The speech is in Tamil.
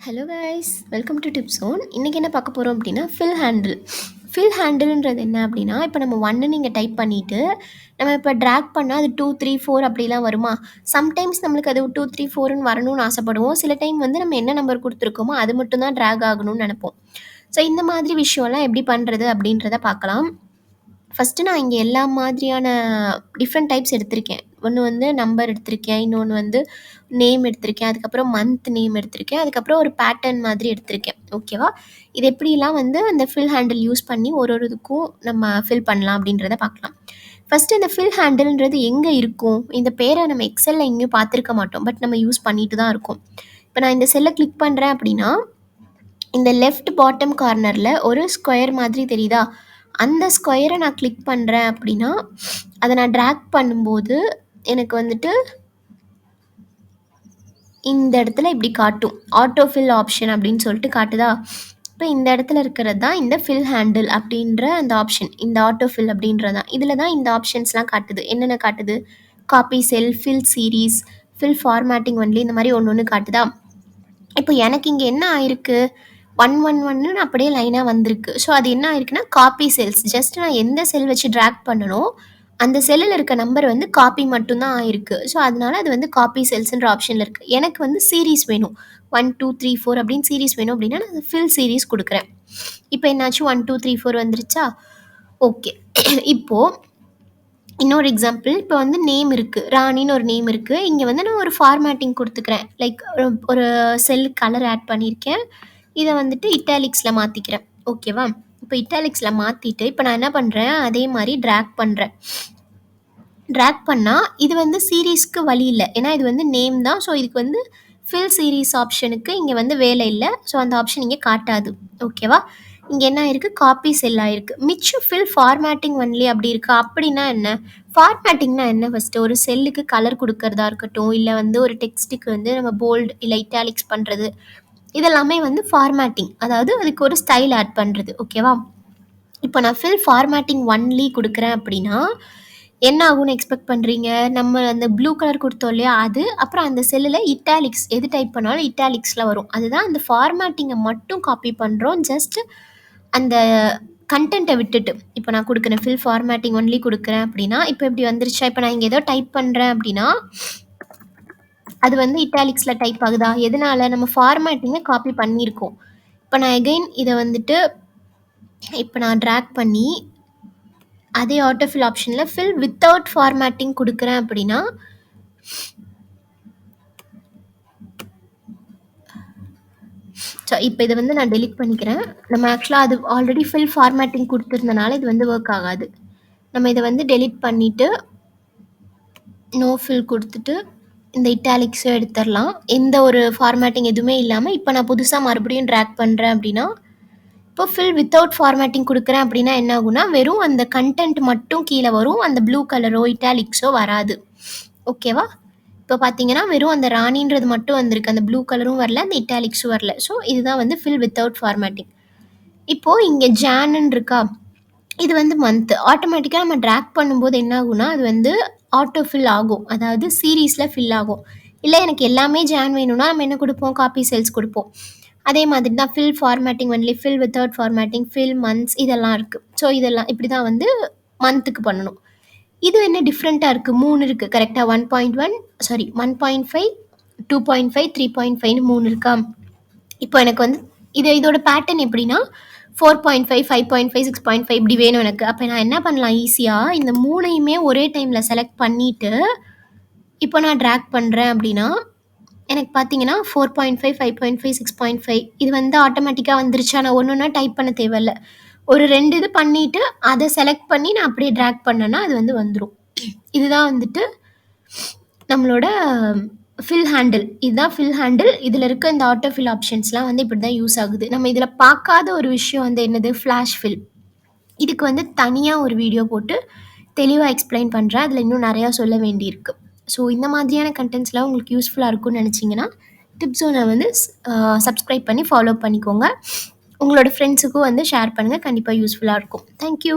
Hello guys, welcome to tip zone. இன்றைக்கி என்ன பார்க்க போகிறோம் அப்படின்னா ஃபில் ஹேண்டில்ன்றது என்ன அப்படின்னா, இப்போ நம்ம ஒன்று நீங்கள் டைப் பண்ணிவிட்டு நம்ம இப்போ ட்ராக் பண்ணால் அது 2 3 4 அப்படிலாம் வருமா. சம்டைம்ஸ் நம்மளுக்கு அது 2 3 4ன்னு வரணும்னு ஆசைப்படுவோம். சில டைம் வந்து நம்ம என்ன நம்பர் கொடுத்துருக்கோமோ அது மட்டும் தான் ட்ராக் ஆகணும்னு நினைப்போம். ஸோ இந்த மாதிரி விஷயம்லாம் எப்படி பண்ணுறது அப்படின்றத பார்க்கலாம். ஃபஸ்ட்டு நான் இங்கே எல்லா மாதிரியான டிஃப்ரெண்ட் டைப்ஸ் எடுத்திருக்கேன். ஒன்று வந்து நம்பர் எடுத்திருக்கேன், இன்னொன்று வந்து நேம் எடுத்திருக்கேன், அதுக்கப்புறம் மந்த் நேம் எடுத்திருக்கேன், அதுக்கப்புறம் ஒரு பேட்டர்ன் மாதிரி எடுத்திருக்கேன். ஓகேவா? இது எப்படிலாம் வந்து அந்த ஃபில் ஹேண்டில் யூஸ் பண்ணி ஒரு இதுக்கும் நம்ம ஃபில் பண்ணலாம் அப்படின்றத பார்க்கலாம். ஃபஸ்ட்டு இந்த ஃபில் ஹேண்டில்ன்றது எங்கே இருக்கும்? இந்த பேரை நம்ம எக்ஸலில் எங்கேயும் பார்த்துருக்க மாட்டோம். பட் நம்ம யூஸ் பண்ணிட்டு தான் இருக்கோம். இப்போ நான் இந்த செல்லை கிளிக் பண்ணுறேன் அப்படின்னா, இந்த லெஃப்ட் பாட்டம் கார்னரில் ஒரு ஸ்கொயர் மாதிரி தெரியுதா? அந்த ஸ்கொயரை நான் கிளிக் பண்ணுறேன் அப்படின்னா, அதை நான் ட்ராக் பண்ணும்போது எனக்கு வந்துட்டு இந்த இடத்துல இப்படி காட்டும். ஆட்டோ ஃபில் ஆப்ஷன் அப்படின்னு சொல்லிட்டு காட்டுதா? இப்போ இந்த இடத்துல இருக்கிறது தான் இந்த ஃபில் ஹேண்டில் அப்படின்ற அந்த ஆப்ஷன். இந்த ஆட்டோ ஃபில் அப்படின்றது தான். இதில் தான் இந்த ஆப்ஷன்ஸ்லாம் காட்டுது. என்னென்ன காட்டுது? Copy cell, fill series, fill formatting only, இந்த மாதிரி ஒன்று ஒன்று காட்டுதா? இப்போ எனக்கு இங்கே என்ன ஆயிருக்கு? 111ன்னு அப்படியே லைனாக வந்திருக்கு. ஸோ அது என்ன ஆயிருக்குன்னா காப்பி செல்ஸ். ஜஸ்ட் நான் எந்த செல் வச்சு ட்ராக் பண்ணனோ அந்த செல்லில் இருக்க நம்பர் வந்து காப்பி மட்டும்தான் ஆயிருக்கு. ஸோ அதனால அது வந்து காப்பி செல்ஸ்ன்ற ஆப்ஷனில் இருக்குது. எனக்கு வந்து சீரீஸ் வேணும். 1 2 3 4 அப்படின்னு சீரீஸ் வேணும் அப்படின்னா நான் ஃபில் சீரீஸ் கொடுக்குறேன். இப்போ என்னாச்சு? 1 2 3 4 வந்துருச்சா? ஓகே. இப்போது இன்னொரு எக்ஸாம்பிள். இப்போ வந்து நேம் இருக்குது, ராணின்னு ஒரு நேம் இருக்குது. இங்கே வந்து நான் ஒரு ஃபார்மேட்டிங் கொடுத்துக்கிறேன். லைக் ஒரு செல் கலர் ஆட் பண்ணியிருக்கேன். இதை வந்துட்டு இட்டாலிக்ஸில் மாற்றிக்கிறேன். ஓகேவா? இப்போ இட்டாலிக்ஸில் மாற்றிட்டு இப்போ நான் என்ன பண்ணுறேன், அதே மாதிரி ட்ராக் பண்ணுறேன். ட்ராக் பண்ணால் இது வந்து சீரீஸ்க்கு வழி இல்லை, ஏன்னா இது வந்து நேம் தான். ஸோ இதுக்கு வந்து ஃபில் சீரீஸ் ஆப்ஷனுக்கு இங்கே வந்து வேலை இல்லை. ஸோ அந்த ஆப்ஷன் இங்கே காட்டாது. ஓகேவா? இங்கே என்ன இருக்குது? காப்பி செல் ஆயிருக்கு. மிச்சம் ஃபில் ஃபார்மேட்டிங் ஒன்லி அப்படி இருக்கா? அப்படின்னா என்ன? ஃபார்மேட்டிங்னா என்ன? ஃபஸ்ட்டு ஒரு செல்லுக்கு கலர் கொடுக்கறதா இருக்கட்டும், இல்லை வந்து ஒரு டெக்ஸ்ட்டுக்கு வந்து நம்ம போல்டு இல்லை இட்டாலிக்ஸ் பண்ணுறது, இதெல்லாமே வந்து ஃபார்மேட்டிங். அதாவது அதுக்கு ஒரு ஸ்டைல் ஆட் பண்ணுறது. ஓகேவா? இப்போ நான் ஃபில் ஃபார்மேட்டிங் ஒன்லி கொடுக்குறேன் அப்படின்னா என்ன ஆகும்னு எக்ஸ்பெக்ட் பண்ணுறீங்க? நம்ம அந்த ப்ளூ கலர் கொடுத்தோம் இல்லையா, அது அப்புறம் அந்த செல்லில் இட்டாலிக்ஸ் எது டைப் பண்ணாலும் இட்டாலிக்ஸில் வரும். அதுதான் அந்த ஃபார்மேட்டிங்கை மட்டும் காப்பி பண்ணுறோம். ஜஸ்ட் அந்த கண்டென்ட்டை விட்டுட்டு. இப்போ நான் கொடுக்குறேன் ஃபில் ஃபார்மேட்டிங் ஒன்லி கொடுக்குறேன் அப்படின்னா, இப்போ இப்படி வந்துருச்சா? இப்போ நான் இங்கே ஏதோ டைப் பண்ணுறேன் அப்படின்னா அது வந்து இட்டாலிக்ஸில் டைப் ஆகுதா? எதனால? நம்ம ஃபார்மேட்டிங்கை காப்பி பண்ணியிருக்கோம். இப்போ நான் எகைன் இதை வந்துட்டு இப்போ நான் ட்ராக் பண்ணி அதே ஆட்டோஃபில் ஆப்ஷனில் ஃபில் வித்தவுட் ஃபார்மேட்டிங் கொடுக்குறேன் அப்படின்னா ஸோ இப்போ இதை வந்து நான் டெலிட் பண்ணிக்கிறேன். நம்ம ஆக்சுவலாக அது ஆல்ரெடி ஃபில் ஃபார்மேட்டிங் கொடுத்துருந்தனால இது வந்து ஒர்க் ஆகாது. நம்ம இதை வந்து டெலிட் பண்ணிவிட்டு நோ ஃபில் கொடுத்துட்டு இந்த இட்டாலிக்ஸும் எடுத்துடலாம். எந்த ஒரு ஃபார்மேட்டிங் எதுவுமே இல்லாமல் இப்போ நான் புதுசாக மறுபடியும் ட்ராக் பண்ணுறேன் அப்படின்னா, இப்போ ஃபில் வித்தவுட் ஃபார்மேட்டிங் கொடுக்குறேன் அப்படின்னா என்ன ஆகுனா, வெறும் அந்த கண்டென்ட் மட்டும் கீழே வரும். அந்த ப்ளூ கலரோ இட்டாலிக்ஸோ வராது. ஓகேவா? இப்போ பார்த்தீங்கன்னா வெறும் அந்த ராணின்றது மட்டும் வந்திருக்கு. அந்த ப்ளூ கலரும் வரல, அந்த இட்டாலிக்ஸும் வரல. ஸோ இதுதான் வந்து ஃபில் வித்தவுட் ஃபார்மேட்டிங். இப்போது இங்கே ஜானுன்னு இருக்கா? இது வந்து மந்த். ஆட்டோமேட்டிக்காக நம்ம ட்ராக் பண்ணும்போது என்ன ஆகுனா, அது வந்து ஆட்டோ ஃபில் ஆகும். அதாவது சீரீஸில் ஃபில் ஆகும். இல்லை எனக்கு எல்லாமே ஜான் வேணும்னா நம்ம என்ன கொடுப்போம்? காப்பி செல்ஸ் கொடுப்போம். அதே மாதிரி தான் fill formatting only, fill without formatting, fill months, இதெல்லாம் இருக்குது. ஸோ இதெல்லாம் இப்படி தான் வந்து மந்த்துக்கு பண்ணணும். இது என்ன டிஃப்ரெண்ட்டாக இருக்குது? 3 இருக்குது கரெக்டாக. 1.1 சாரி 1.5 2.5 3.5ன்னு 3 இருக்கா? இப்போ எனக்கு வந்து இதோட பேட்டர்ன் எப்படின்னா 4.5 5.5 6.5 இப்படி வேணும் எனக்கு. அப்போ நான் என்ன பண்ணலாம்? ஈஸியாக இந்த 3யுமே ஒரே டைமில் செலக்ட் பண்ணிவிட்டு இப்போ நான் ட்ராக் பண்ணுறேன் அப்படின்னா எனக்கு பார்த்தீங்கன்னா 4.5 5.5 6.5 இது வந்து ஆட்டோமேட்டிக்காக வந்துருச்சா? நான் ஒன்று ஒன்றா டைப் பண்ண தேவையில்ல. ஒரு 2 இது பண்ணிவிட்டு அதை செலக்ட் பண்ணி நான் அப்படியே ட்ராக் பண்ணேன்னா அது வந்து வந்துடும். இதுதான் வந்துட்டு நம்மளோட ஃபில் ஹேண்டில். இதுதான் ஃபில் ஹேண்டில். இதில் இருக்க இந்த ஆட்டோ ஃபில் ஆப்ஷன்ஸ்லாம் வந்து இப்படி தான் யூஸ் ஆகுது. நம்ம இதில் பார்க்காத ஒரு விஷயம் வந்து என்னது? Flash fill. இதுக்கு வந்து தனியாக ஒரு வீடியோ போட்டு தெளிவாக எக்ஸ்பிளைன் பண்ணுறேன். அதில் இன்னும் நிறையா சொல்ல வேண்டியிருக்கு. ஸோ இந்த மாதிரியான கண்டென்ட்ஸ்லாம் உங்களுக்கு யூஸ்ஃபுல்லாக இருக்கும்னு நினச்சிங்கன்னா டிப் ஜோனை வந்து சப்ஸ்கிரைப் பண்ணி ஃபாலோ பண்ணிக்கோங்க. உங்களோட ஃப்ரெண்ட்ஸுக்கும் வந்து ஷேர் பண்ணுங்கள். கண்டிப்பாக யூஸ்ஃபுல்லாக இருக்கும். தேங்க்யூ.